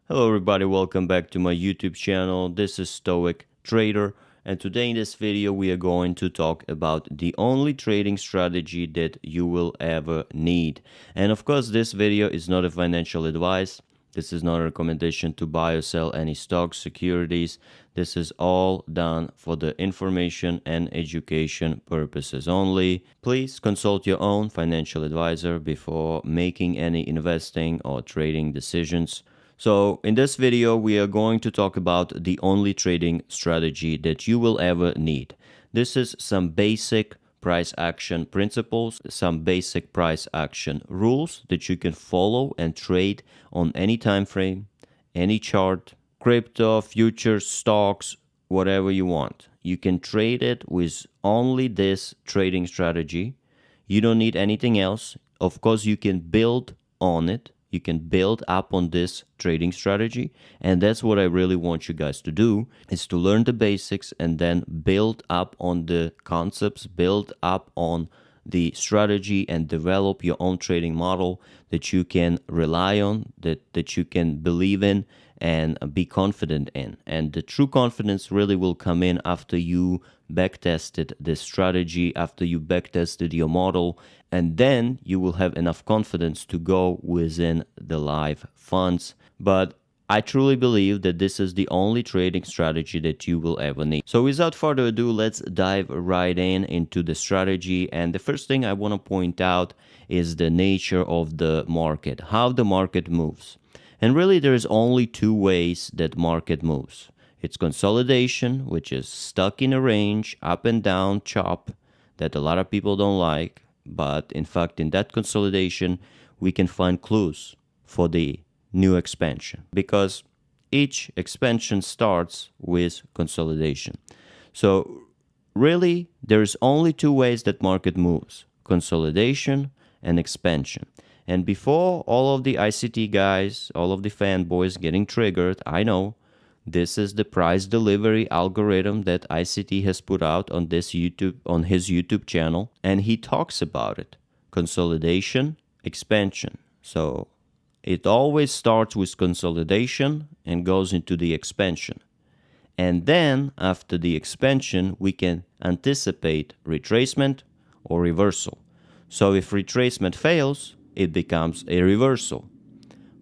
Hello everybody, welcome back to my YouTube channel. This is Stoic Trader, and today in this video we are going to talk about the only trading strategy that you will ever need. And of course this video is not a financial advice. This is not a recommendation to buy or sell any stocks, securities. This is all done for the information and education purposes only. Please consult your own financial advisor before making any investing or trading decisions. So in this video, we are going to talk about the only trading strategy that you will ever need. This is some basic price action principles, some basic price action rules that you can follow and trade on any time frame, any chart, crypto, futures, stocks, whatever you want. You can trade it with only this trading strategy. You don't need anything else. Of course, you can build on it. You can build up on this trading strategy, and that's what I really want you guys to do, is to learn the basics and then build up on the concepts, build up on the strategy, and develop your own trading model that you can rely on, that you can believe in and be confident in. And the true confidence really will come in after you backtested this strategy, after you backtested your model, and then you will have enough confidence to go within the live funds. But I truly believe that this is the only trading strategy that you will ever need. So without further ado, let's dive right into the strategy. And the first thing I want to point out is the nature of the market, how the market moves. And really there's only two ways that market moves. It's consolidation, which is stuck in a range, up and down chop that a lot of people don't like. But in fact, in that consolidation, we can find clues for the new expansion, because each expansion starts with consolidation. So really, there's only two ways that market moves: consolidation and expansion. And before all of the ICT guys, all of the fanboys getting triggered, I know this is the price delivery algorithm that ICT has put out on his YouTube channel, and he talks about it: consolidation, expansion. So it always starts with consolidation and goes into the expansion. And then after the expansion, we can anticipate retracement or reversal. So if retracement fails, it becomes a reversal.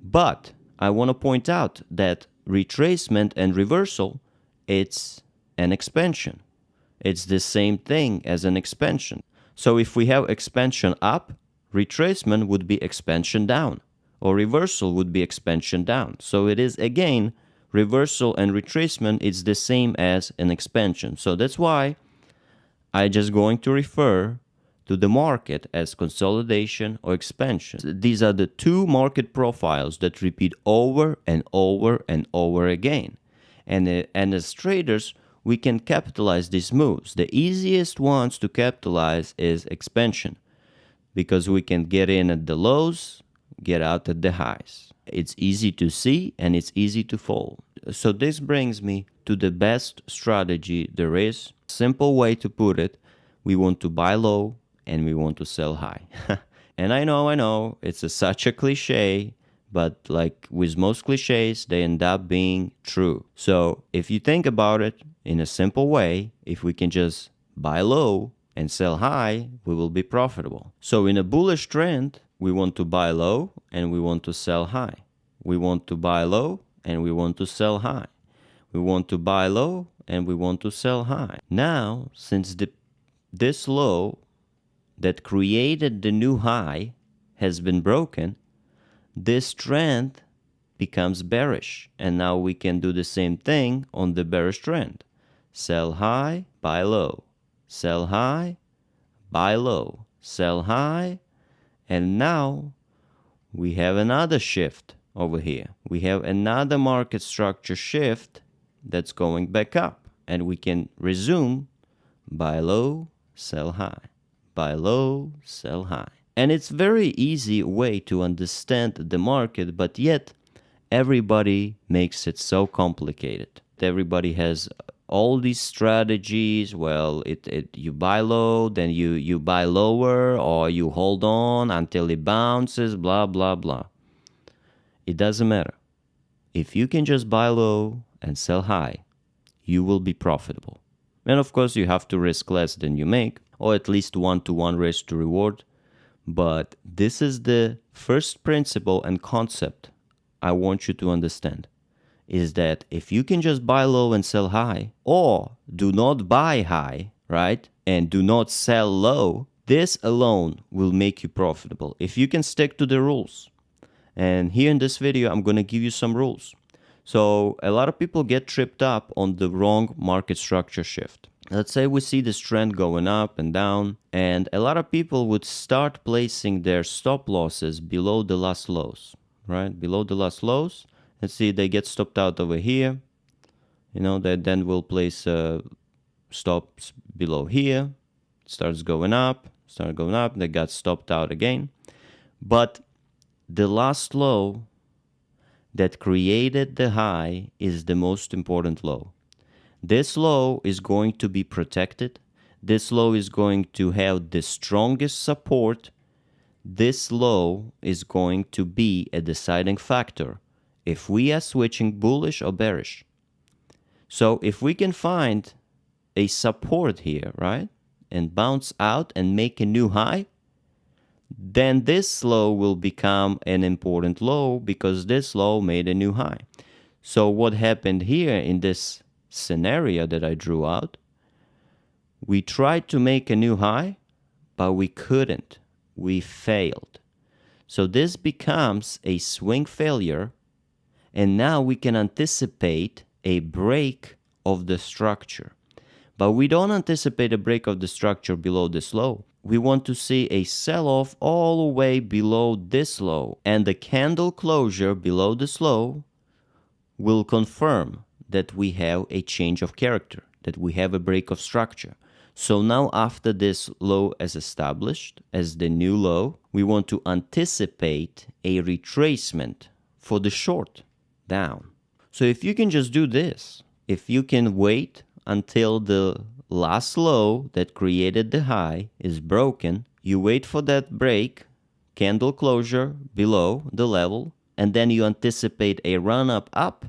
But I want to point out that retracement and reversal, it's an expansion. It's the same thing as an expansion. So if we have expansion up, retracement would be expansion down, or reversal would be expansion down. So it is, again, reversal and retracement is the same as an expansion. So that's why I'm just going to refer to the market as consolidation or expansion. These are the two market profiles that repeat over and over and over again. And as traders, we can capitalize these moves. The easiest ones to capitalize is expansion, because we can get in at the lows, get out at the highs. It's easy to see and it's easy to follow. So this brings me to the best strategy there is. Simple way to put it: we want to buy low and we want to sell high. And I know, it's such a cliche, but like with most cliches, they end up being true. So if you think about it in a simple way, if we can just buy low and sell high, we will be profitable. So in a bullish trend, we want to buy low and we want to sell high. We want to buy low and we want to sell high. We want to buy low and we want to sell high. Now, since this low that created the new high has been broken, this trend becomes bearish. And now we can do the same thing on the bearish trend. Sell high, buy low. Sell high, buy low. Sell high. And now we have another shift over here. We have another market structure shift that's going back up. And we can resume buy low, sell high. Buy low, sell high. And it's very easy way to understand the market, but yet everybody makes it so complicated. Everybody has all these strategies. Well, you buy low, then you buy lower, or you hold on until it bounces, blah, blah, blah. It doesn't matter. if you can just buy low and sell high, you will be profitable. And of course, you have to risk less than you make, or at least 1-to-1 risk to reward. But this is the first principle and concept I want you to understand, is that if you can just buy low and sell high, or do not buy high, right, and do not sell low, this alone will make you profitable if you can stick to the rules. And here in this video, I'm going to give you some rules. So a lot of people get tripped up on the wrong market structure shift. Let's say we see this trend going up and down, and a lot of people would start placing their stop losses below the last lows, right? Below the last lows. Let's see, they get stopped out over here. You know, they then will place stops below here. Starts going up, they got stopped out again. But the last low that created the high is the most important low. This low is going to be protected. This low is going to have the strongest support. This low is going to be a deciding factor if we are switching bullish or bearish. So if we can find a support here, right, and bounce out and make a new high, then this low will become an important low because this low made a new high. So what happened here in this scenario that I drew out, we tried to make a new high, but we couldn't. We failed. So this becomes a swing failure, and now we can anticipate a break of the structure. But we don't anticipate a break of the structure below this low. We want to see a sell-off all the way below this low, and the candle closure below this low will confirm that we have a change of character, that we have a break of structure. So now after this low is established as the new low, we want to anticipate a retracement for the short down. So if you can just do this, if you can wait until the last low that created the high is broken, you wait for that break, candle closure below the level, and then you anticipate a run up,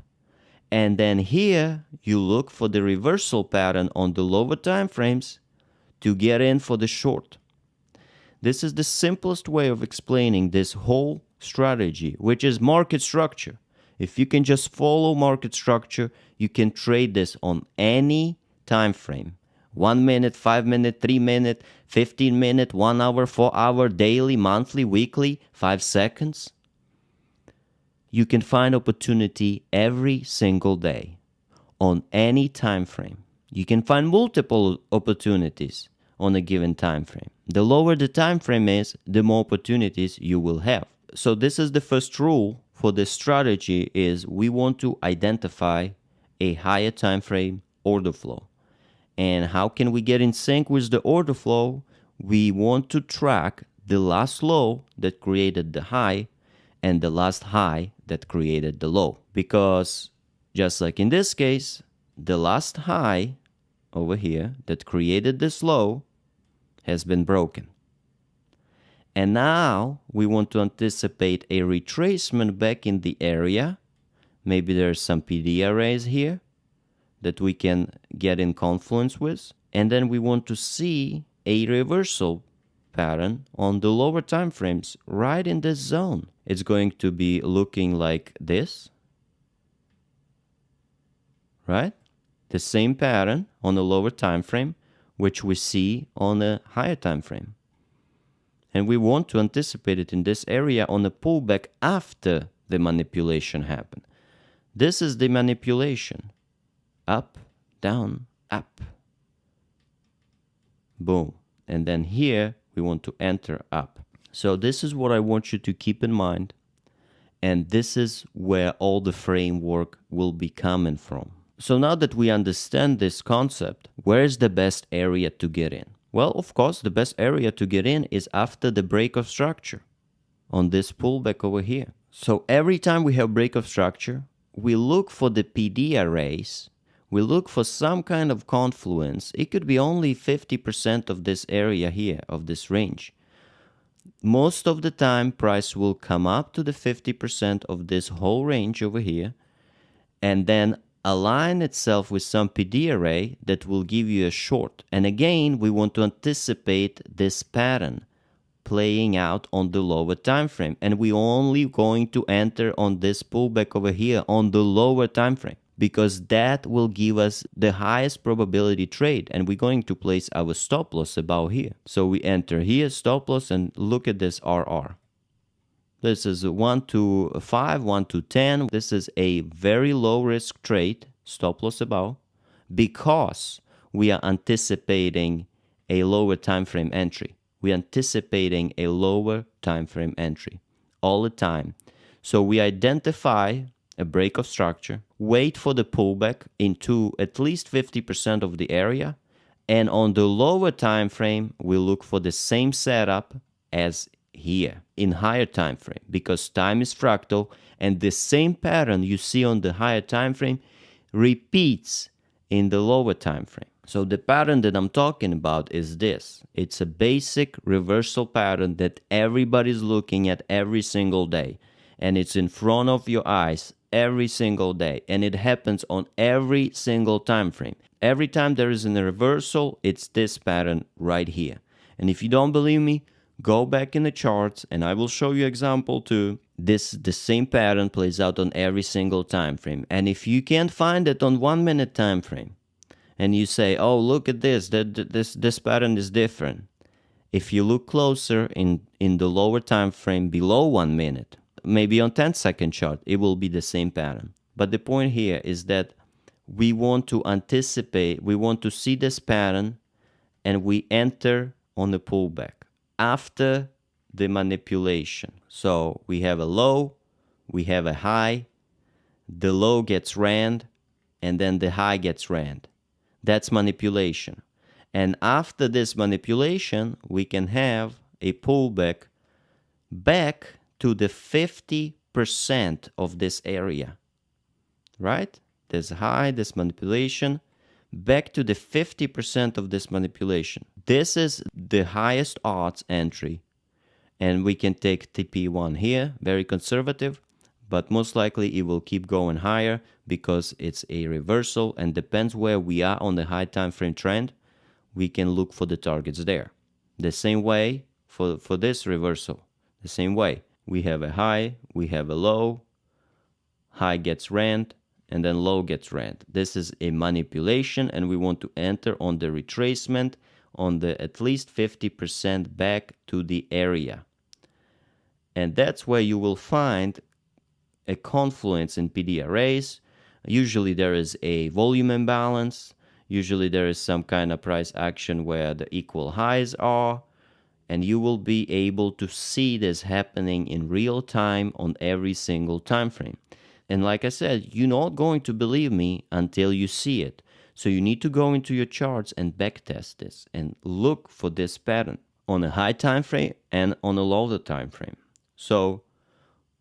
and then here you look for the reversal pattern on the lower time frames to get in for the short. This is the simplest way of explaining this whole strategy, which is market structure. If you can just follow market structure, you can trade this on any time frame. 1 minute, 5 minute, 3 minute, 15 minute, 1 hour, 4 hour, daily, monthly, weekly, 5 seconds. You can find opportunity every single day on any time frame. You can find multiple opportunities on a given time frame. The lower the time frame is, the more opportunities you will have. So this is the first rule for this strategy, is we want to identify a higher time frame order flow. And how can we get in sync with the order flow? We want to track the last low that created the high and the last high that created the low. Because just like in this case, the last high over here that created this low has been broken. And now we want to anticipate a retracement back in the area. Maybe there's some PD arrays here that we can get in confluence with. And then we want to see a reversal pattern on the lower time frames right in this zone. It's going to be looking like this, right? The same pattern on the lower time frame, which we see on a higher time frame. And we want to anticipate it in this area on a pullback after the manipulation happened. This is the manipulation. Up, down, up. Boom. And then here we want to enter up. So this is what I want you to keep in mind. And this is where all the framework will be coming from. So now that we understand this concept, where is the best area to get in? Well, of course, the best area to get in is after the break of structure on this pullback over here. So every time we have break of structure, we look for the PD arrays. We look for some kind of confluence. It could be only 50% of this area here, of this range. Most of the time, price will come up to the 50% of this whole range over here, and then align itself with some PD array that will give you a short. And again, we want to anticipate this pattern playing out on the lower time frame, and we only going to enter on this pullback over here on the lower time frame, because that will give us the highest probability trade, and we're going to place our stop loss about here. So we enter here, stop loss, and look at this RR. This is 1 to 5, 1 to 10. This is a very low risk trade, stop loss above, because we are anticipating a lower time frame entry. We're anticipating a lower time frame entry all the time. So we identify a break of structure, wait for the pullback into at least 50% of the area, and on the lower time frame, we look for the same setup as here in higher time frame, because time is fractal, and the same pattern you see on the higher time frame repeats in the lower time frame. So the pattern that I'm talking about is this. It's a basic reversal pattern that everybody's looking at every single day, and it's in front of your eyes every single day, and it happens on every single time frame. Every time there is a reversal, it's this pattern right here. And if you don't believe me, go back in the charts and I will show you example too. The same pattern plays out on every single time frame. And if you can't find it on 1 minute time frame, and you say, oh, look at this, this pattern is different. If you look closer in the lower time frame below 1 minute, maybe on 10-second chart, it will be the same pattern. But the point here is that we want to anticipate, we want to see this pattern, and we enter on the pullback after the manipulation. So we have a low, we have a high, the low gets rand, and then the high gets rand. That's manipulation. And after this manipulation, we can have a pullback back to the 50% of this area, right? This high, this manipulation, back to the 50% of this manipulation. This is the highest odds entry, and we can take TP1 here, very conservative, but most likely it will keep going higher because it's a reversal, and depends where we are on the high time frame trend, we can look for the targets there. The same way for this reversal, the same way. We have a high, we have a low, high gets rand, and then low gets rand. This is a manipulation, and we want to enter on the retracement on the at least 50% back to the area. And that's where you will find a confluence in PD arrays. Usually there is a volume imbalance. Usually there is some kind of price action where the equal highs are, and you will be able to see this happening in real time on every single time frame. And like I said, you're not going to believe me until you see it. So you need to go into your charts and backtest this and look for this pattern on a high time frame and on a lower time frame. So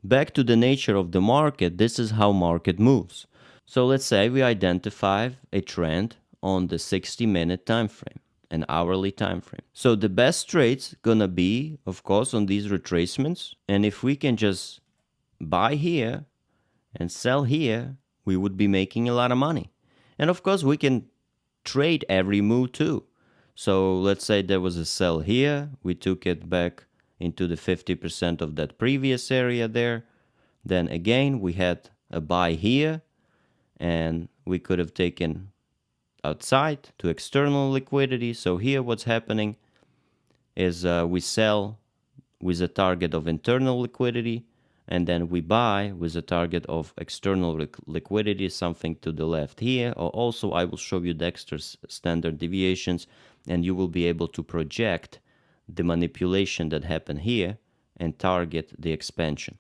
back to the nature of the market, this is how market moves. So let's say we identify a trend on the 60-minute time frame, an hourly time frame. So the best trades gonna be, of course, on these retracements. And if we can just buy here and sell here, we would be making a lot of money. And of course, we can trade every move too. So let's say there was a sell here, we took it back into the 50% of that previous area there. Then again, we had a buy here, and we could have taken outside to external liquidity. So here what's happening is we sell with a target of internal liquidity, and then we buy with a target of external liquidity, something to the left here. Or also I will show you Dexter's standard deviations, and you will be able to project the manipulation that happened here and target the expansion.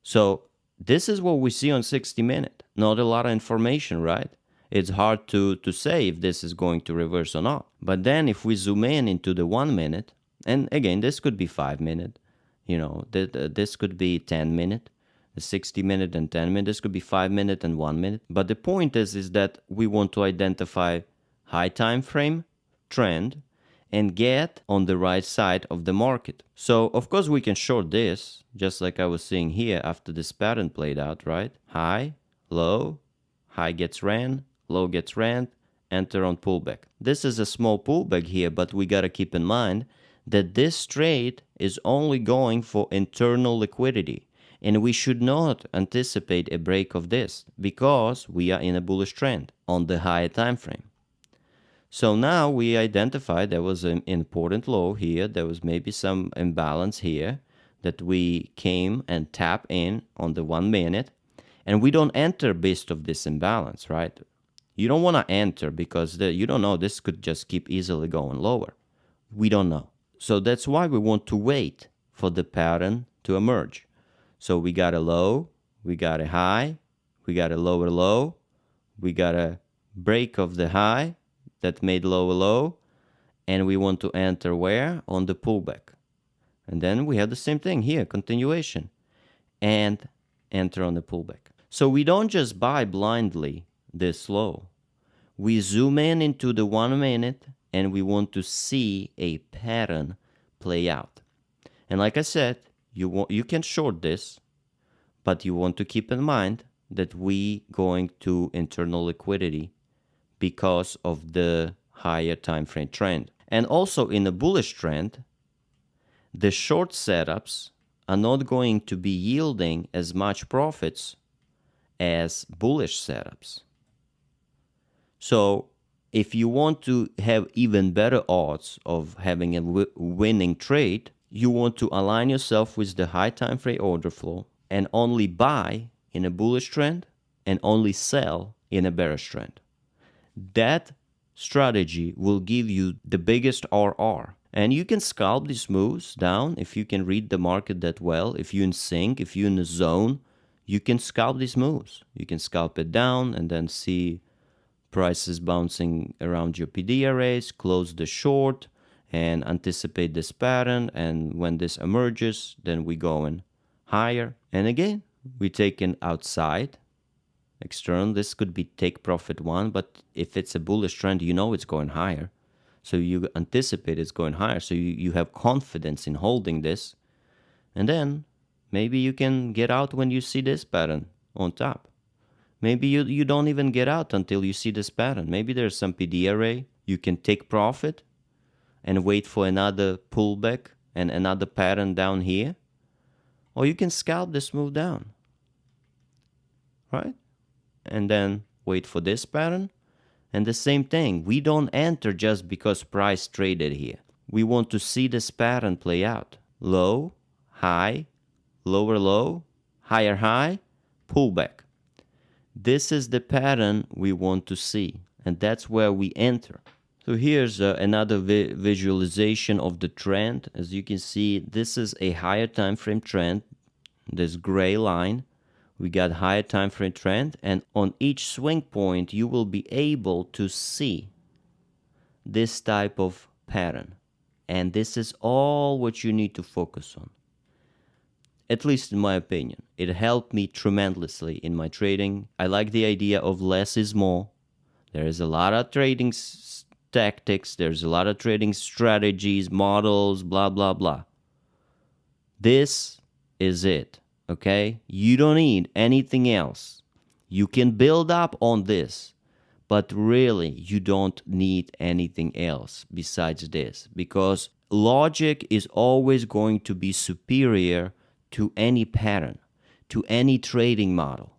So this is what we see on 60 minute. Not a lot of information, right? It's hard to say if this is going to reverse or not. But then if we zoom in into the 1 minute, and again, this could be 5 minute, you know, this could be 10 minute, the 60 minute and 10 minute, this could be 5 minute and 1 minute. But the point is that we want to identify high time frame trend and get on the right side of the market. So of course we can short this, just like I was seeing here after this pattern played out, right? High, low, high gets ran, low gets ran, enter on pullback. This is a small pullback here, but we got to keep in mind that this trade is only going for internal liquidity, and we should not anticipate a break of this because we are in a bullish trend on the higher time frame. So now we identified there was an important low here. There was maybe some imbalance here that we came and tap in on the 1 minute, and we don't enter based of this imbalance, right? You don't want to enter because you don't know, this could just keep easily going lower. We don't know. So that's why we want to wait for the pattern to emerge. So we got a low, we got a high, we got a lower low, we got a break of the high that made lower low, and we want to enter where? On the pullback. And then we have the same thing here, continuation, and enter on the pullback. So we don't just buy blindly this low. We zoom in into the 1 minute and we want to see a pattern play out. And like I said, you can short this, but you want to keep in mind that we going to internal liquidity because of the higher time frame trend. And also in a bullish trend, the short setups are not going to be yielding as much profits as bullish setups. So if you want to have even better odds of having a winning trade, you want to align yourself with the high time frame order flow and only buy in a bullish trend and only sell in a bearish trend. That strategy will give you the biggest RR. And you can scalp these moves down if you can read the market that well. If you're in sync, if you're in the zone, you can scalp these moves. You can scalp it down and then see prices bouncing around your PD arrays, close the short, and anticipate this pattern. And when this emerges, then we go in higher. And again, we take it outside, external. This could be take profit 1, but if it's a bullish trend, you know it's going higher. So you anticipate it's going higher. So you have confidence in holding this. And then maybe you can get out when you see this pattern on top. Maybe you don't even get out until you see this pattern. Maybe there's some PD array. You can take profit and wait for another pullback and another pattern down here. Or you can scalp this move down, right? And then wait for this pattern. And the same thing, we don't enter just because price traded here. We want to see this pattern play out. Low, high, lower low, higher high, pullback. This is the pattern we want to see, and that's where we enter. So here's another visualization of the trend. As you can see, this is a higher time frame trend, this gray line. We got higher time frame trend, and on each swing point, you will be able to see this type of pattern. And this is all what you need to focus on. At least in my opinion. It helped me tremendously in my trading. I like the idea of less is more. There is a lot of trading tactics. There's a lot of trading strategies, models, blah, blah, blah. This is it. Okay, you don't need anything else. You can build up on this, but really you don't need anything else besides this, because logic is always going to be superior to any pattern, to any trading model.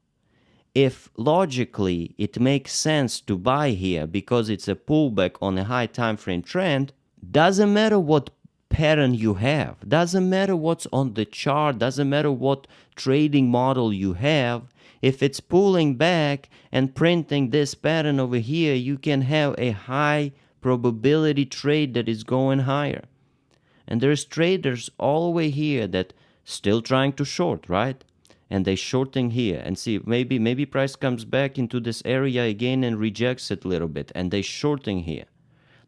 If logically it makes sense to buy here because it's a pullback on a high time frame trend, doesn't matter what pattern you have, doesn't matter what's on the chart, doesn't matter what trading model you have. If it's pulling back and printing this pattern over here, you can have a high probability trade that is going higher. And there's traders all the way here that still trying to short, right? And they shorting here and see maybe price comes back into this area again and rejects it a little bit, and they shorting here,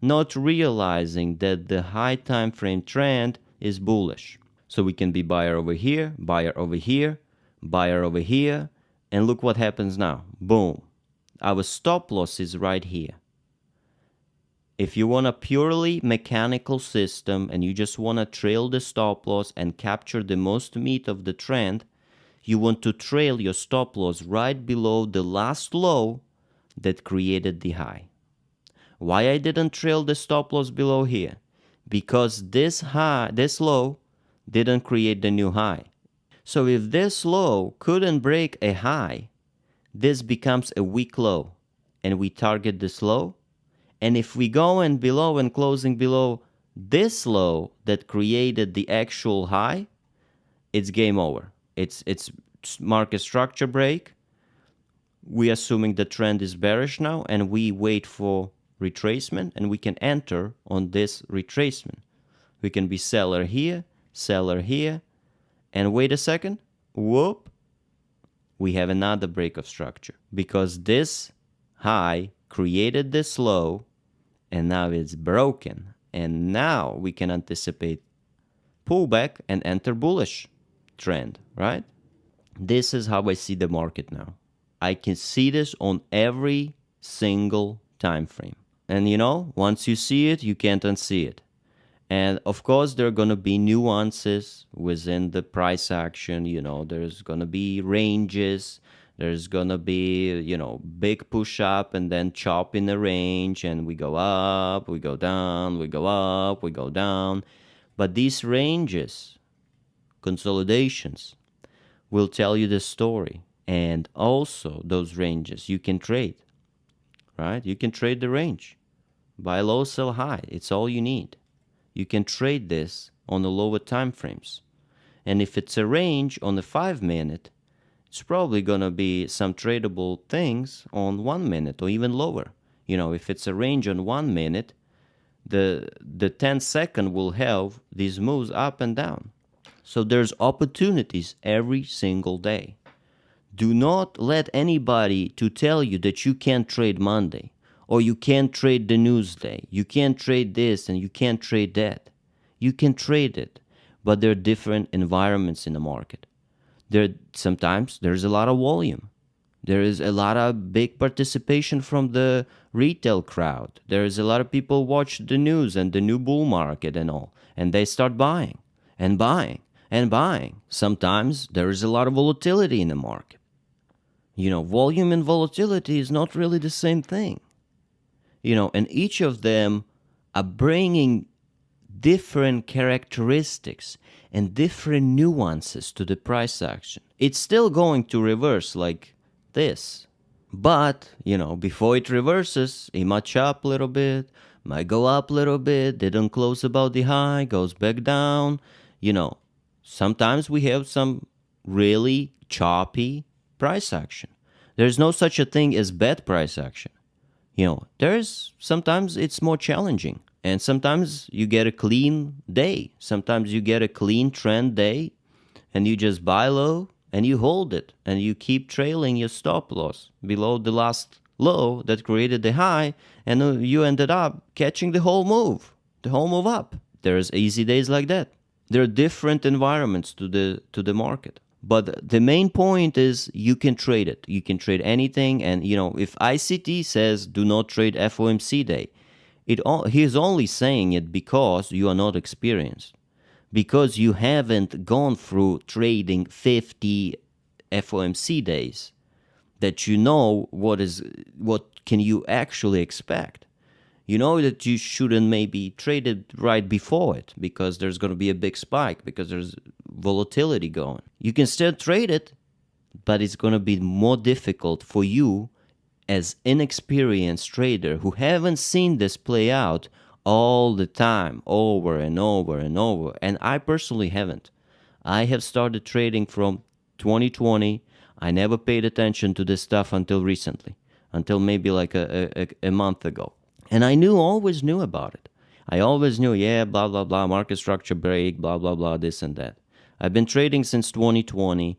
not realizing that the high time frame trend is bullish. So we can be buyer over here, buyer over here, buyer over here, and look what happens now. Boom. Our stop loss is right here. If you want a purely mechanical system and you just want to trail the stop loss and capture the most meat of the trend, You want to trail your stop loss right below the last low that created the high. Why I didn't trail the stop loss below here? Because this low didn't create the new high. So if this low couldn't break a high, this becomes a weak low, and we target this low. And if we go in below and closing below this low that created the actual high, it's game over. It's market structure break. We assuming the trend is bearish now, and we wait for retracement, and we can enter on this retracement. We can be seller here, and wait a second, whoop, we have another break of structure because this high created this low, and now it's broken, and now we can anticipate pullback and enter bullish trend, right? This is how I see the market now. I can see this on every single time frame. And once you see it, you can't unsee it. And of course, there are going to be nuances within the price action. There's going to be ranges. There's going to be, big push up and then chop in the range. And we go up, we go down, we go up, we go down. But these ranges, consolidations, will tell you the story. And also those ranges you can trade, right? You can trade the range. Buy low, sell high. It's all you need. You can trade this on the lower time frames. And if it's a range on the 5-minute, it's probably going to be some tradable things on 1 minute or even lower. If it's a range on 1 minute, the 10-second will have these moves up and down. So there's opportunities every single day. Do not let anybody to tell you that you can't trade Monday, or you can't trade the news day. You can't trade this and you can't trade that. You can trade it, but there are different environments in the market. Sometimes there's a lot of volume. There is a lot of big participation from the retail crowd. There is a lot of people watch the news and the new bull market and all, and they start buying and buying and buying. Sometimes there is a lot of volatility in the market. Volume and volatility is not really the same thing. And each of them are bringing different characteristics and different nuances to the price action. It's still going to reverse like this. But, before it reverses, it might chop a little bit, might go up a little bit, didn't close above the high, goes back down. Sometimes we have some really choppy price action. There's no such a thing as bad price action. Sometimes it's more challenging, and sometimes you get a clean day. Sometimes you get a clean trend day, and you just buy low and you hold it, and you keep trailing your stop loss below the last low that created the high, and you ended up catching the whole move up. There's easy days like that. There are different environments to the market. But the main point is you can trade it. You can trade anything. And, if ICT says do not trade FOMC day, he's only saying it because you are not experienced. Because you haven't gone through trading 50 FOMC days that what can you actually expect. You know that you shouldn't maybe trade it right before it because there's going to be a big spike, because there's volatility going. You can still trade it, but it's going to be more difficult for you as inexperienced trader who haven't seen this play out all the time, over and over and over. And I personally haven't. I have started trading from 2020. I never paid attention to this stuff until recently, until maybe like a month ago. And I always knew about it. I always knew, blah, blah, blah, market structure break, blah, blah, blah, this and that. I've been trading since 2020,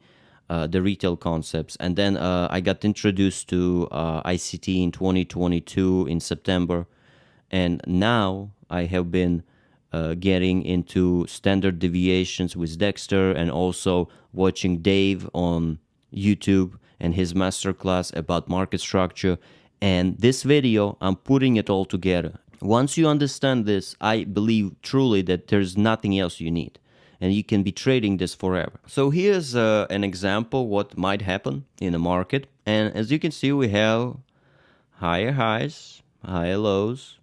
the retail concepts. And then I got introduced to ICT in 2022 in September. And now I have been getting into standard deviations with Dexter, and also watching Dave on YouTube and his masterclass about market structure. And this video, I'm putting it all together. Once you understand this, I believe truly that there's nothing else you need. and you can be trading this forever. So here's an example what might happen in the market. And as you can see, we have higher highs, higher lows,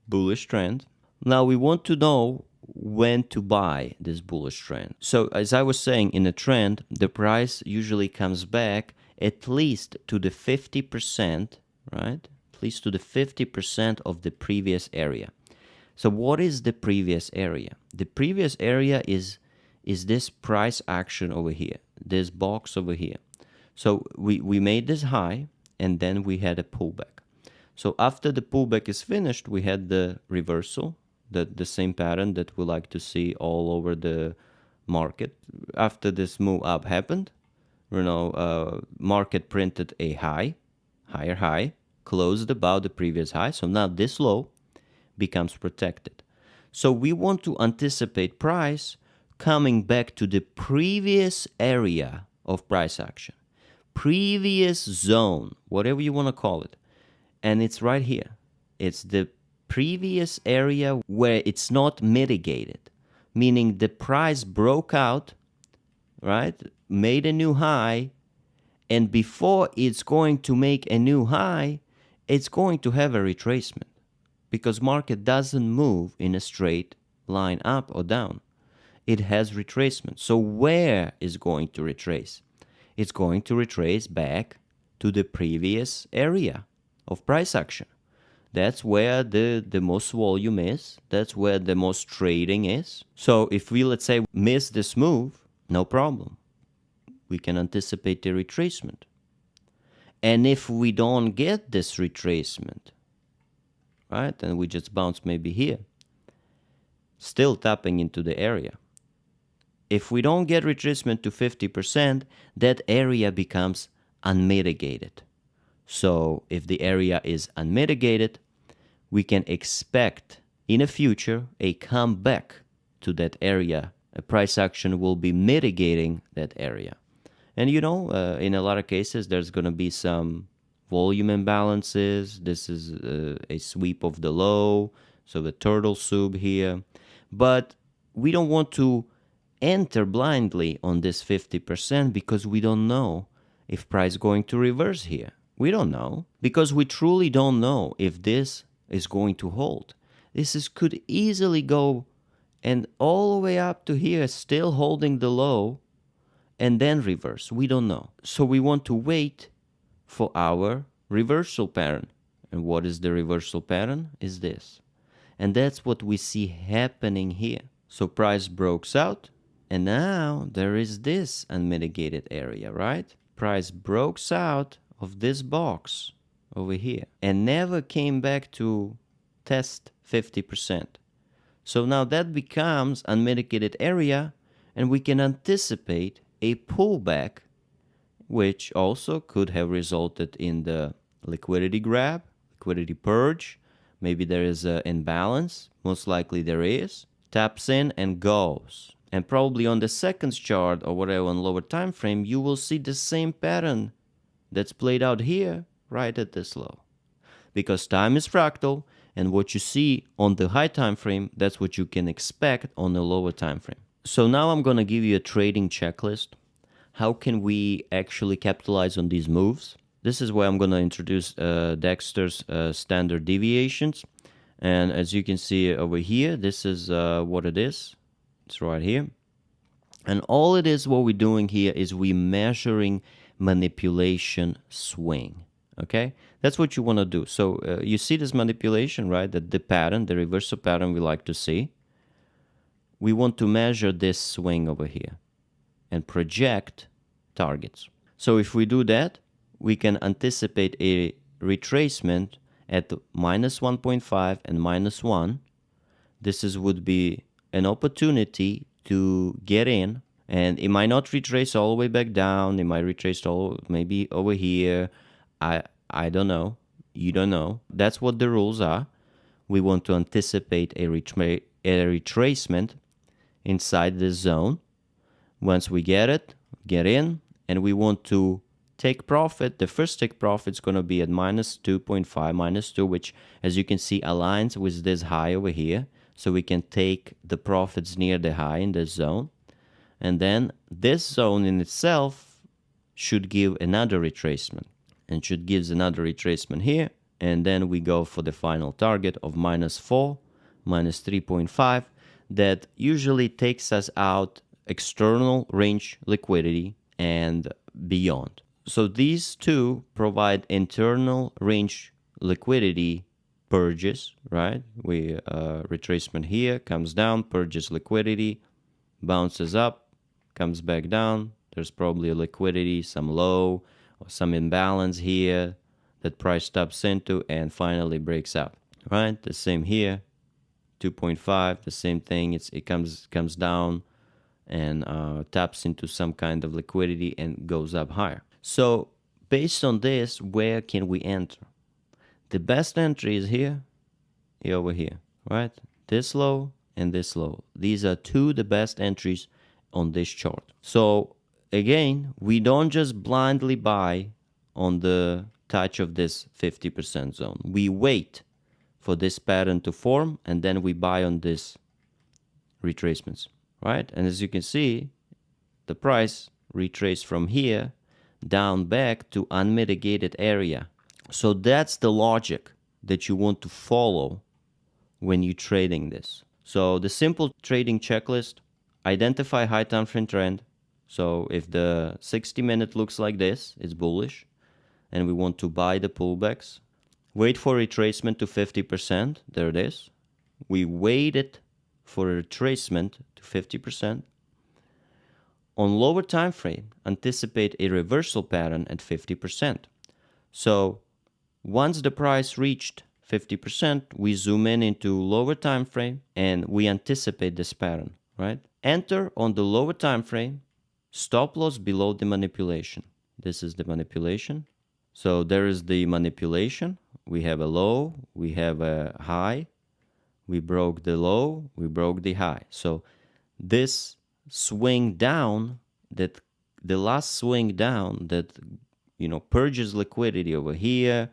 bullish trend. Now we want to know when to buy this bullish trend. So as I was saying, in a trend, the price usually comes back at least to the 50%, right? At least to the 50% of the previous area. So what is the previous area? The previous area is this price action over here, this box over here. So we made this high, and then we had a pullback. So after the pullback is finished, we had the reversal, the same pattern that we like to see all over the market. After this move up happened, market printed a higher high, closed above the previous high. So now this low becomes protected. So we want to anticipate price coming back to the previous area of price action, previous zone, whatever you want to call it. And it's right here. It's the previous area where it's not mitigated, meaning the price broke out, right? Made a new high, and before it's going to make a new high, it's going to have a retracement, because market doesn't move in a straight line up or down. It has retracement. So where is going to retrace? It's going to retrace back to the previous area of price action. That's where the most volume is. That's where the most trading is. So if we, let's say, miss this move, no problem. We can anticipate the retracement. And if we don't get this retracement, right, and we just bounce maybe here, still tapping into the area. If we don't get retracement to 50%, that area becomes unmitigated. So if the area is unmitigated, we can expect in the future a comeback to that area. A price action will be mitigating that area. And in a lot of cases, there's going to be some volume imbalances. This is a sweep of the low, so the turtle soup here. But we don't want to enter blindly on this 50% because we don't know if price is going to reverse here. We don't know, because we truly don't know if this is going to hold. This could easily go and all the way up to here, still holding the low, and then reverse. We don't know. So we want to wait for our reversal pattern. And what is the reversal pattern? Is this. And that's what we see happening here. So price broke out, and now there is this unmitigated area, right? Price broke out of this box over here and never came back to test 50%. So now that becomes unmitigated area, and we can anticipate a pullback, which also could have resulted in the liquidity grab, liquidity purge. Maybe there is an imbalance. Most likely there is. Taps in and goes. And probably on the seconds chart or whatever on lower time frame, you will see the same pattern that's played out here right at this low. Because time is fractal, and what you see on the high time frame, that's what you can expect on the lower time frame. So now I'm going to give you a trading checklist. How can we actually capitalize on these moves? This is where I'm going to introduce Dexter's standard deviations. And as you can see over here, this is what it is. It's right here. And all it is, what we're doing here is we're measuring manipulation swing. Okay, that's what you want to do. So you see this manipulation, right? That the pattern, the reversal pattern we like to see. We want to measure this swing over here and project targets. So if we do that, we can anticipate a retracement at minus 1.5 and minus 1. This would be an opportunity to get in, and it might not retrace all the way back down. It might retrace maybe over here. I don't know. You don't know. That's what the rules are. We want to anticipate a retracement inside this zone. Once we get it, get in, and we want to take profit. The first take profit is going to be at minus 2.5, minus 2, which, as you can see, aligns with this high over here. so we can take the profits near the high in this zone. And then this zone in itself should give another retracement, and should give another retracement here. And then we go for the final target of -4, -3.5, that usually takes us out external range liquidity and beyond. So these two provide internal range liquidity purges, right? We retracement here, comes down, purges liquidity, bounces up, comes back down. There's probably a liquidity, some low or some imbalance here that price taps into and finally breaks out, right? The same here, 2.5, the same thing. It comes down and taps into some kind of liquidity and goes up higher. So based on this, where can we enter? The best entry is here, over here, right? This low and this low. These are the best entries on this chart. So again, we don't just blindly buy on the touch of this 50% zone. We wait for this pattern to form and then we buy on this retracements, right? And as you can see, the price retraced from here down back to unmitigated area. So that's the logic that you want to follow when you're trading this. So the simple trading checklist: identify high time frame trend. So if the 60-minute looks like this, it's bullish, and we want to buy the pullbacks. Wait for retracement to 50%. There it is. We waited for a retracement to 50%. On lower time frame, anticipate a reversal pattern at 50%. So once the price reached 50%, we zoom in into lower time frame and we anticipate this pattern, right? Enter on the lower time frame, stop loss below the manipulation. This is the manipulation. So there is the manipulation. We have a low, we have a high. We broke the low, we broke the high. So this swing down, that the last swing down that, purges liquidity over here,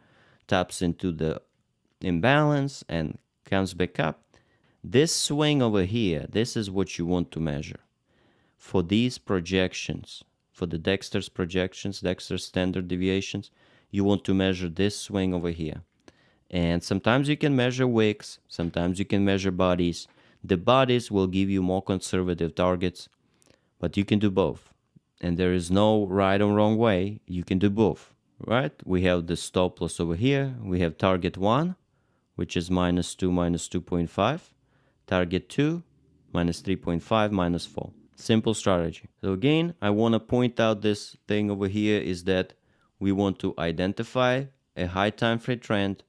taps into the imbalance and comes back up. This swing over here, this is what you want to measure. For these projections, for the Dexter's projections, Dexter's standard deviations, you want to measure this swing over here. And sometimes you can measure wicks, sometimes you can measure bodies. The bodies will give you more conservative targets, but you can do both. And there is no right or wrong way. You can do both, right? We have the stop loss over here. We have target 1, which is -2, -2.5. Target 2, -3.5, -4. Simple strategy. So again, I want to point out this thing over here is that we want to identify a high time frame trend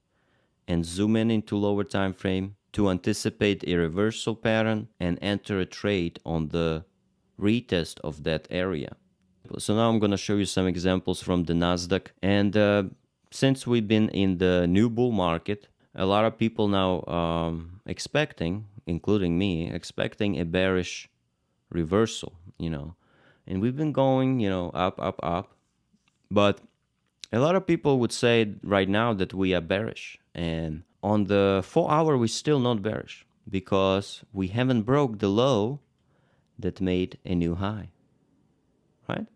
and zoom in into lower time frame to anticipate a reversal pattern and enter a trade on the retest of that area. So now I'm going to show you some examples from the Nasdaq. And since we've been in the new bull market, a lot of people now expecting, including me, expecting a bearish reversal, And we've been going, up, up, up. But a lot of people would say right now that we are bearish. And on the 4-hour, we're still not bearish because we haven't broke the low that made a new high, right?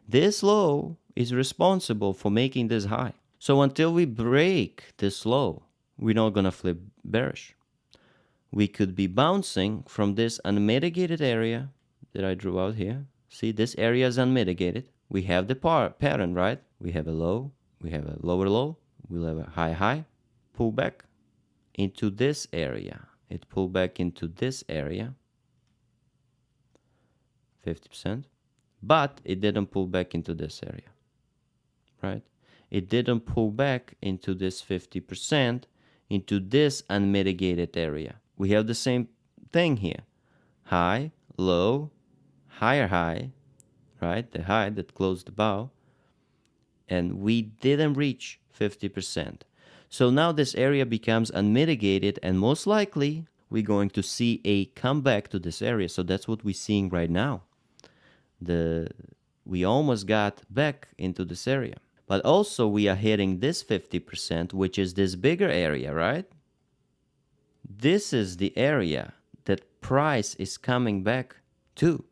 This low is responsible for making this high. So until we break this low, we're not going to flip bearish. We could be bouncing from this unmitigated area that I drew out here. See, this area is unmitigated. We have the pattern, right? We have a low, we have a lower low, we'll have a high, high, pull back into this area. It pulled back into this area, 50%, but it didn't pull back into this area, right? It didn't pull back into this 50%, into this unmitigated area. We have the same thing here. High, low, higher high, right? The high that closed above. And we didn't reach 50%. So now this area becomes unmitigated, and most likely we're going to see a comeback to this area. So that's what we're seeing right now. We almost got back into this area. But also we are hitting this 50%, which is this bigger area, right? this is the area that price is coming back to.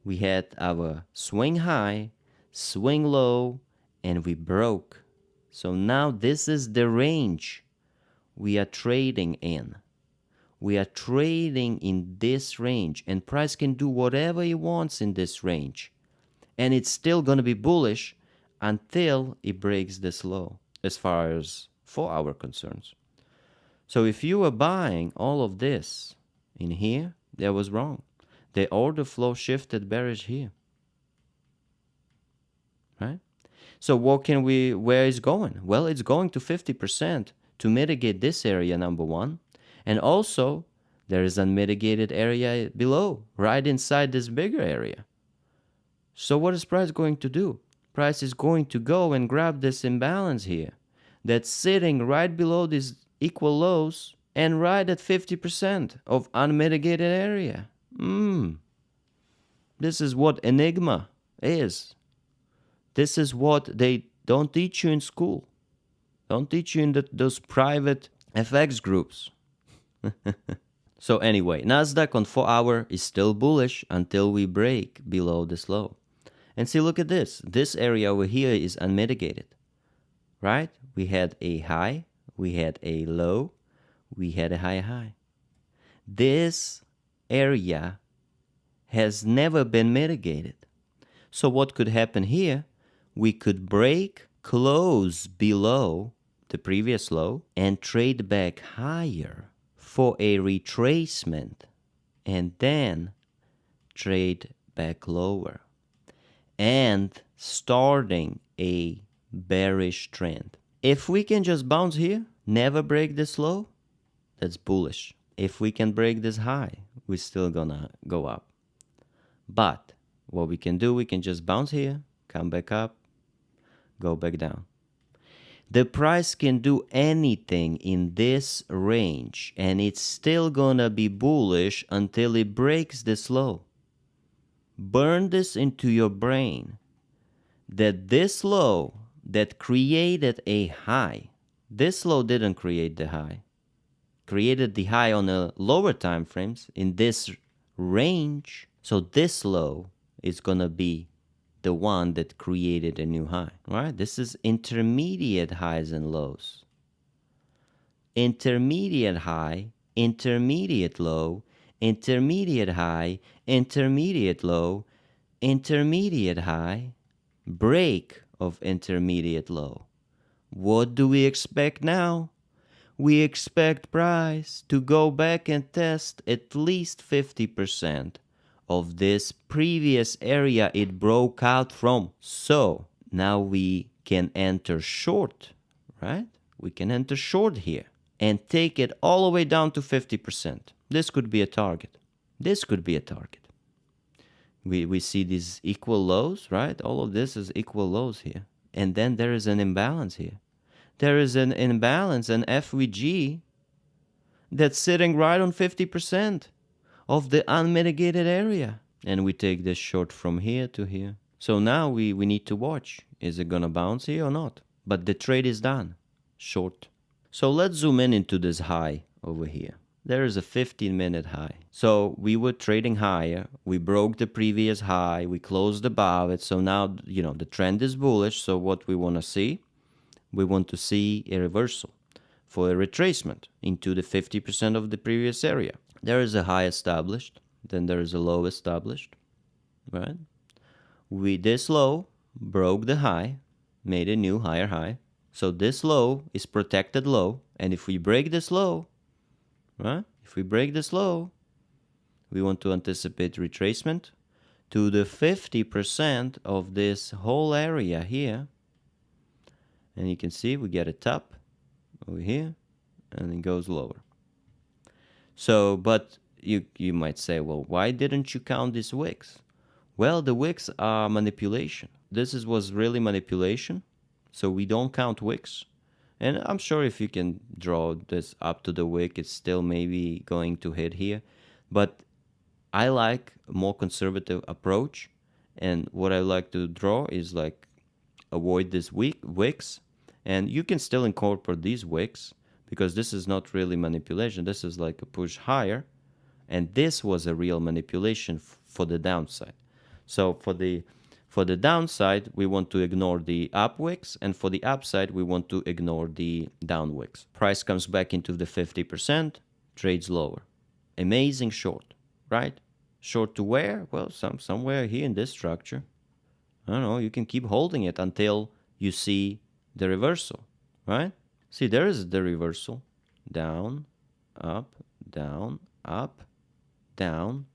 We had our swing high, swing low, and we broke. So now this is the range we are trading in. We are trading in this range, and price can do whatever he wants in this range. And it's still going to be bullish until it breaks this low, as far as 4-hour concerns. So if you were buying all of this in here, that was wrong. The order flow shifted bearish here. Right? So where is going? Well, it's going to 50% to mitigate this area, number one. And also, there is unmitigated area below, right inside this bigger area. So what is price going to do? Price is going to go and grab this imbalance here that's sitting right below these equal lows and right at 50% of unmitigated area. This is what Enigma is. This is what they don't teach you in school. Don't teach you in those private FX groups. So anyway, Nasdaq on 4-hour is still bullish until we break below this low. And see, look at this. This area over here is unmitigated, right? We had a high, we had a low, we had a high. This area has never been mitigated. So what could happen here? We could break, close below the previous low, and trade back higher for a retracement, and then trade back lower, and starting a bearish trend. If we can just bounce here, never break this low, that's bullish. If we can break this high, we're still gonna go up. But what we can do, we can just bounce here, come back up, go back down. The price can do anything in this range, and it's still gonna be bullish until it breaks this low. Burn this into your brain, that this low that created a high, this low didn't create the high, created the high on the lower time frames in this range. So this low is gonna be the one that created a new high, right? This is intermediate highs and lows. Intermediate high, intermediate low, intermediate high, intermediate low, intermediate high, break of intermediate low. What do we expect now? We expect price to go back and test at least 50% of this previous area it broke out from. So now we can enter short, right? We can enter short here and take it all the way down to 50%. This could be a target. This could be a target. We see these equal lows, right? All of this is equal lows here. And then there is an imbalance here. There is an imbalance, an FVG, that's sitting right on 50% of the unmitigated area. And we take this short from here to here. So now we need to watch. Is it gonna bounce here or not? But the trade is done. Short. So let's zoom in into this high over here. There is a 15-minute high. So we were trading higher. We broke the previous high. We closed above it. So now, the trend is bullish. So what we want to see? We want to see a reversal for a retracement into the 50% of the previous area. There is a high established, then there is a low established, right? This low broke the high, made a new higher high. So this low is protected low, and if we break this low, right? If we break this low, we want to anticipate retracement to the 50% of this whole area here. And you can see we get a top over here, and it goes lower. So, but you might say, well, why didn't you count these wicks? Well, the wicks are manipulation. This was really manipulation, so we don't count wicks. And I'm sure if you can draw this up to the wick, it's still maybe going to hit here. But I like a more conservative approach, and what I like to draw is like avoid these wicks, and you can still incorporate these wicks, because this is not really manipulation. This is like a push higher, and this was a real manipulation for the downside. So for the downside, we want to ignore the up wicks, and for the upside, we want to ignore the down wicks. Price comes back into the 50%, trades lower. Amazing short, right? Short to where? Well, somewhere here in this structure. I don't know, you can keep holding it until you see the reversal, right? See, there is the reversal. Down, up, down, up, down.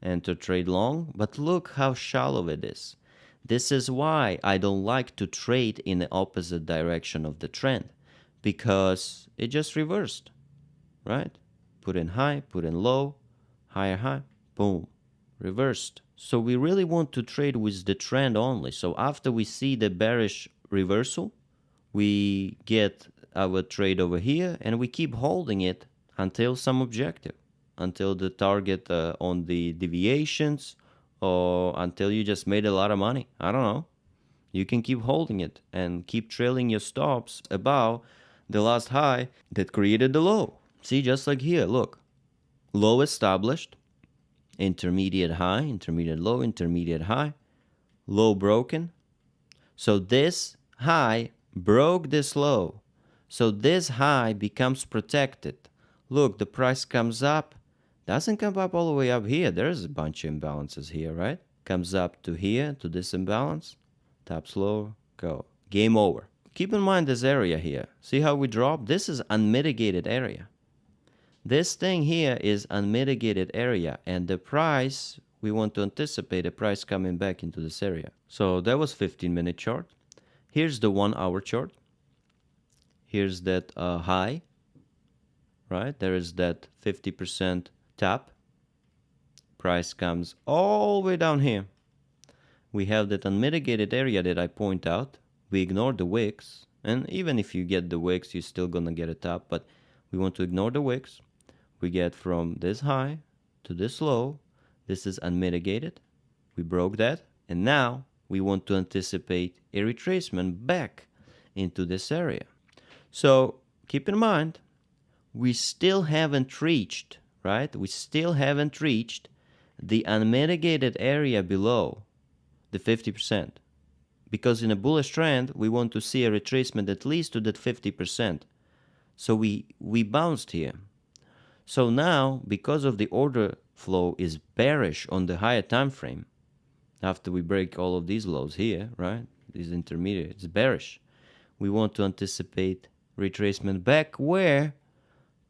Enter trade long, but look how shallow it is. This is why I don't like to trade in the opposite direction of the trend, because it just reversed, right? Put in high, put in low, higher high, boom, reversed. So we really want to trade with the trend only. So after we see the bearish reversal, we get our trade over here and we keep holding it until some objective, until the target on the deviations, or until you just made a lot of money. I don't know. You can keep holding it and keep trailing your stops above the last high that created the low. See, just like here, look. Low established, intermediate high, intermediate low, intermediate high, low broken. So this high broke this low. So this high becomes protected. Look, the price comes up. Doesn't come up all the way up here. There's a bunch of imbalances here, right? Comes up to here, to this imbalance. Taps lower, go. Game over. Keep in mind this area here. See how we drop? This is unmitigated area. This thing here is unmitigated area, and the price, we want to anticipate the price coming back into this area. So that was 15-minute chart. Here's the 1-hour chart. Here's that high, right? There is that 50% tap. Price comes all the way down here. We have that unmitigated area that I point out. We ignore the wicks, and even if you get the wicks, you're still gonna get a tap, but we want to ignore the wicks. We get from this high to this low. This is unmitigated. We broke that, and now we want to anticipate a retracement back into this area. So keep in mind, we still haven't reached, right? We still haven't reached the unmitigated area below the 50%. Because in a bullish trend, we want to see a retracement at least to that 50%. So we bounced here. So now, because of the order flow is bearish on the higher time frame, after we break all of these lows here, right? These intermediate, it's bearish. We want to anticipate retracement back where?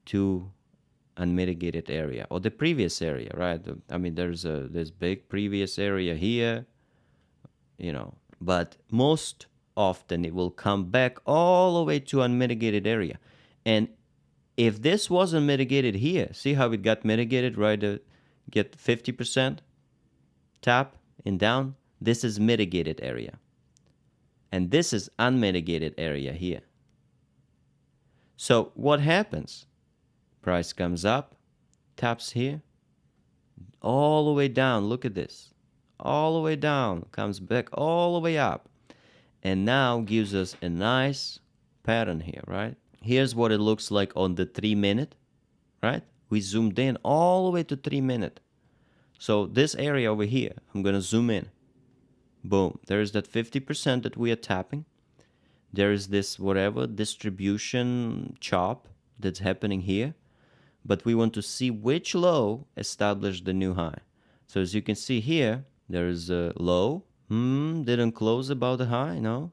To unmitigated area or the previous area, right? I mean, there's this big previous area here, you know, but most often it will come back all the way to unmitigated area. And if this wasn't mitigated here, see how it got mitigated, right? Get 50% tap and down. This is mitigated area. And this is unmitigated area here. So what happens? Price comes up, taps here, all the way down. Look at this. All the way down, comes back all the way up. And now gives us a nice pattern here, right? Here's what it looks like on the 3-minute, right? We zoomed in all the way to 3-minute. So this area over here, I'm going to zoom in. Boom. There's that 50% that we are tapping. There is this whatever distribution chop that's happening here. But we want to see which low established the new high. So as you can see here, there is a low. Didn't close above the high, no.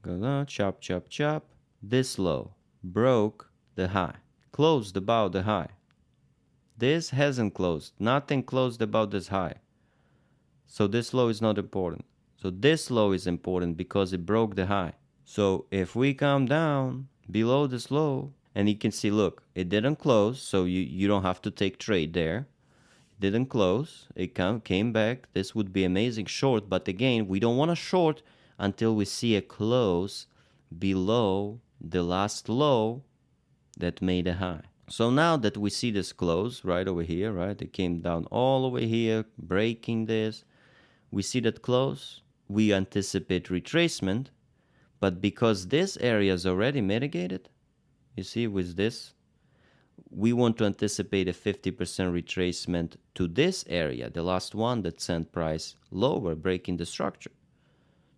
Go on, chop, chop, chop. This low broke the high, closed above the high. This hasn't closed. Nothing closed above this high. So this low is not important. So this low is important because it broke the high. So if we come down below this low, and you can see, look, it didn't close, so you don't have to take trade there. It didn't close. It came back. This would be amazing short, but again, we don't want to short until we see a close below the last low that made a high. So now that we see this close right over here, right? It came down all the way here, breaking this. We see that close. We anticipate retracement, but because this area is already mitigated, You see, with this, we want to anticipate a 50% retracement to this area, the last one that sent price lower, breaking the structure.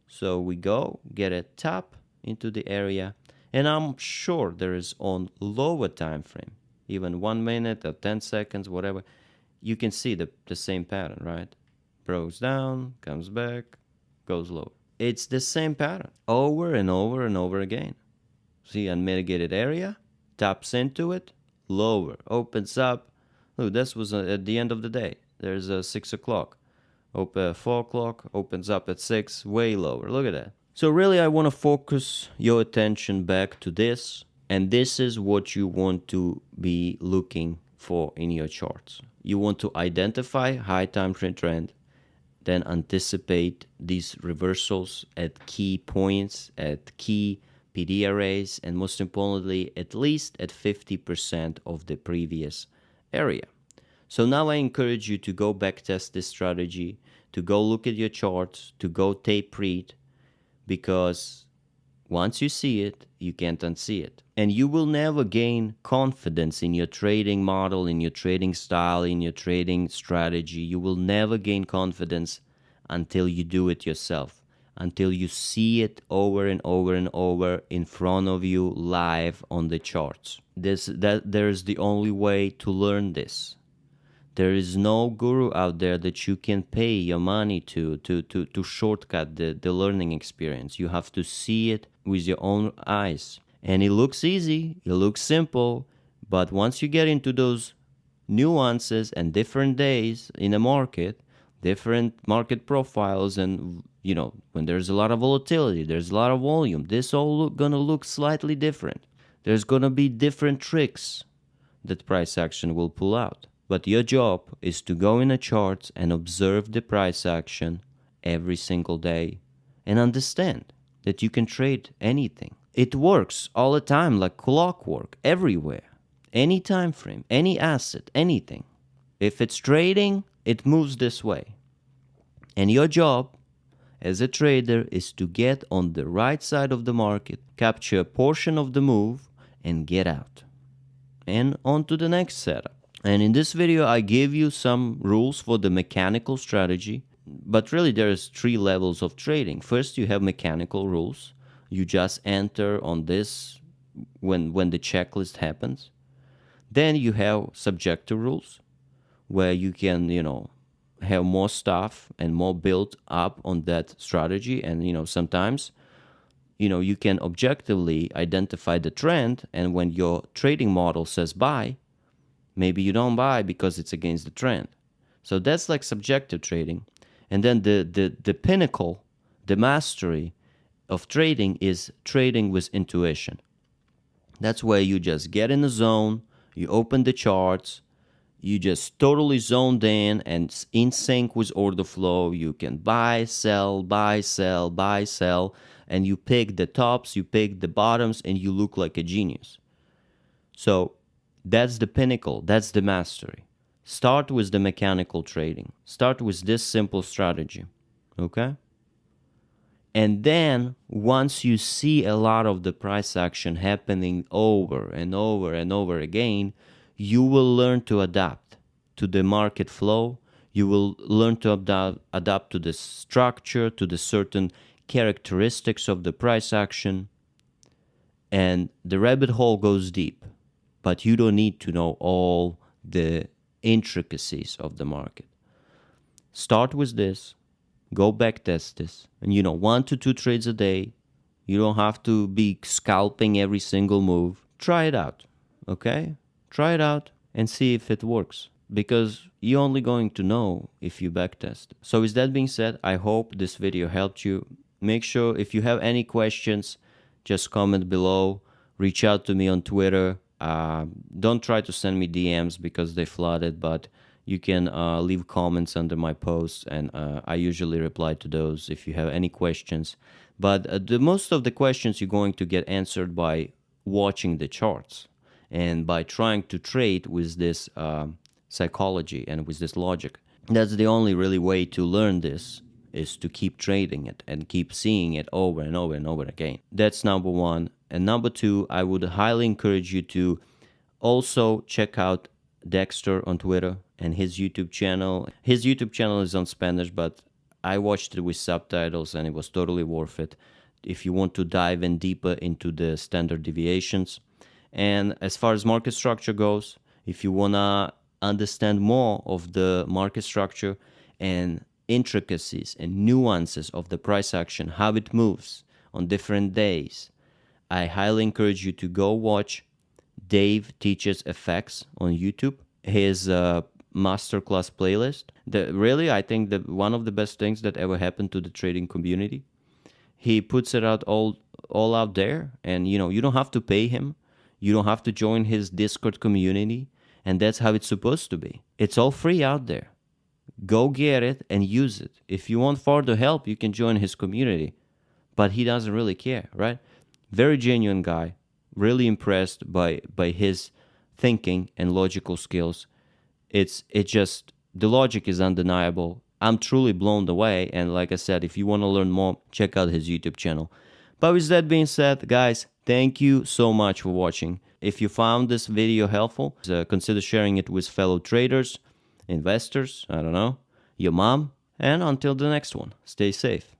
So we go, get a tap into the area, and I'm sure there is on lower time frame, even 1 minute or 10 seconds, whatever, you can see the same pattern, right? Breaks down, comes back, goes lower. It's the same pattern over and over and over again. See, unmitigated area, taps into it, lower, opens up. Look, this was at the end of the day. There's a 6 o'clock. 4 o'clock, opens up at 6, way lower. Look at that. So really, I want to focus your attention back to this. And this is what you want to be looking for in your charts. You want to identify high time frame trend, then anticipate these reversals at key points, at key PD arrays, and most importantly, at least at 50% of the previous area. So now I encourage you to go backtest this strategy, to go look at your charts, to go tape read, because once you see it, you can't unsee it. And you will never gain confidence in your trading model, in your trading style, in your trading strategy. You will never gain confidence until you do it yourself, until you see it over and over and over in front of you live on the charts. There is the only way to learn this. There is no guru out there that you can pay your money to shortcut the learning experience. You have to see it with your own eyes. And it looks easy, it looks simple, but once you get into those nuances and different days in a market, different market profiles, and when there's a lot of volatility, there's a lot of volume, this all gonna look slightly different. There's gonna be different tricks that price action will pull out. But your job is to go in a chart and observe the price action every single day and understand that you can trade anything. It works all the time like clockwork, everywhere. Any time frame, any asset, anything. If it's trading, it moves this way. And your job as a trader is to get on the right side of the market, capture a portion of the move, and get out. And on to the next setup. And in this video, I gave you some rules for the mechanical strategy, but really there's 3 levels of trading. First, you have mechanical rules. You just enter on this when the checklist happens. Then you have subjective rules, where you can, have more stuff and more built up on that strategy. And, sometimes, you can objectively identify the trend, and when your trading model says buy, maybe you don't buy because it's against the trend. So that's like subjective trading. And then the pinnacle, the mastery of trading is trading with intuition. That's where you just get in the zone, you open the charts, you just totally zoned in and in sync with order flow. You can buy, sell, buy, sell, buy, sell, and you pick the tops, you pick the bottoms, and you look like a genius. So that's the pinnacle, that's the mastery. Start with the mechanical trading. Start with this simple strategy, okay? And then once you see a lot of the price action happening over and over and over again, you will learn to adapt to the market flow. You will learn to adapt to the structure, to the certain characteristics of the price action. And the rabbit hole goes deep. But you don't need to know all the intricacies of the market. Start with this, go backtest this, and 1 to 2 trades a day. You don't have to be scalping every single move. Try it out, okay? Try it out and see if it works, because you're only going to know if you backtest. So with that being said, I hope this video helped you. Make sure if you have any questions, just comment below, reach out to me on Twitter. Don't try to send me DMs because they flooded, but you can leave comments under my posts, and I usually reply to those if you have any questions. But the most of the questions you're going to get answered by watching the charts and by trying to trade with this psychology and with this logic. That's the only really way to learn this is to keep trading it and keep seeing it over and over and over again. That's number one. And number two, I would highly encourage you to also check out Dexter on Twitter and his YouTube channel. His YouTube channel is on Spanish, but I watched it with subtitles and it was totally worth it if you want to dive in deeper into the standard deviations. And as far as market structure goes, if you want to understand more of the market structure and intricacies and nuances of the price action, how it moves on different days, I highly encourage you to go watch Dave Teaches FX on YouTube, his masterclass playlist. Really, I think that one of the best things that ever happened to the trading community. He puts it out all out there, and you don't have to pay him. You don't have to join his Discord community, and that's how it's supposed to be. It's all free out there. Go get it and use it. If you want further help, you can join his community, but he doesn't really care, right? Very genuine guy. Really impressed by his thinking and logical skills. It just, the logic is undeniable. I'm truly blown away, and like I said, if you want to learn more, check out his YouTube channel. But with that being said, guys, thank you so much for watching. If you found this video helpful, consider sharing it with fellow traders, investors, I don't know, your mom, and until the next one, stay safe.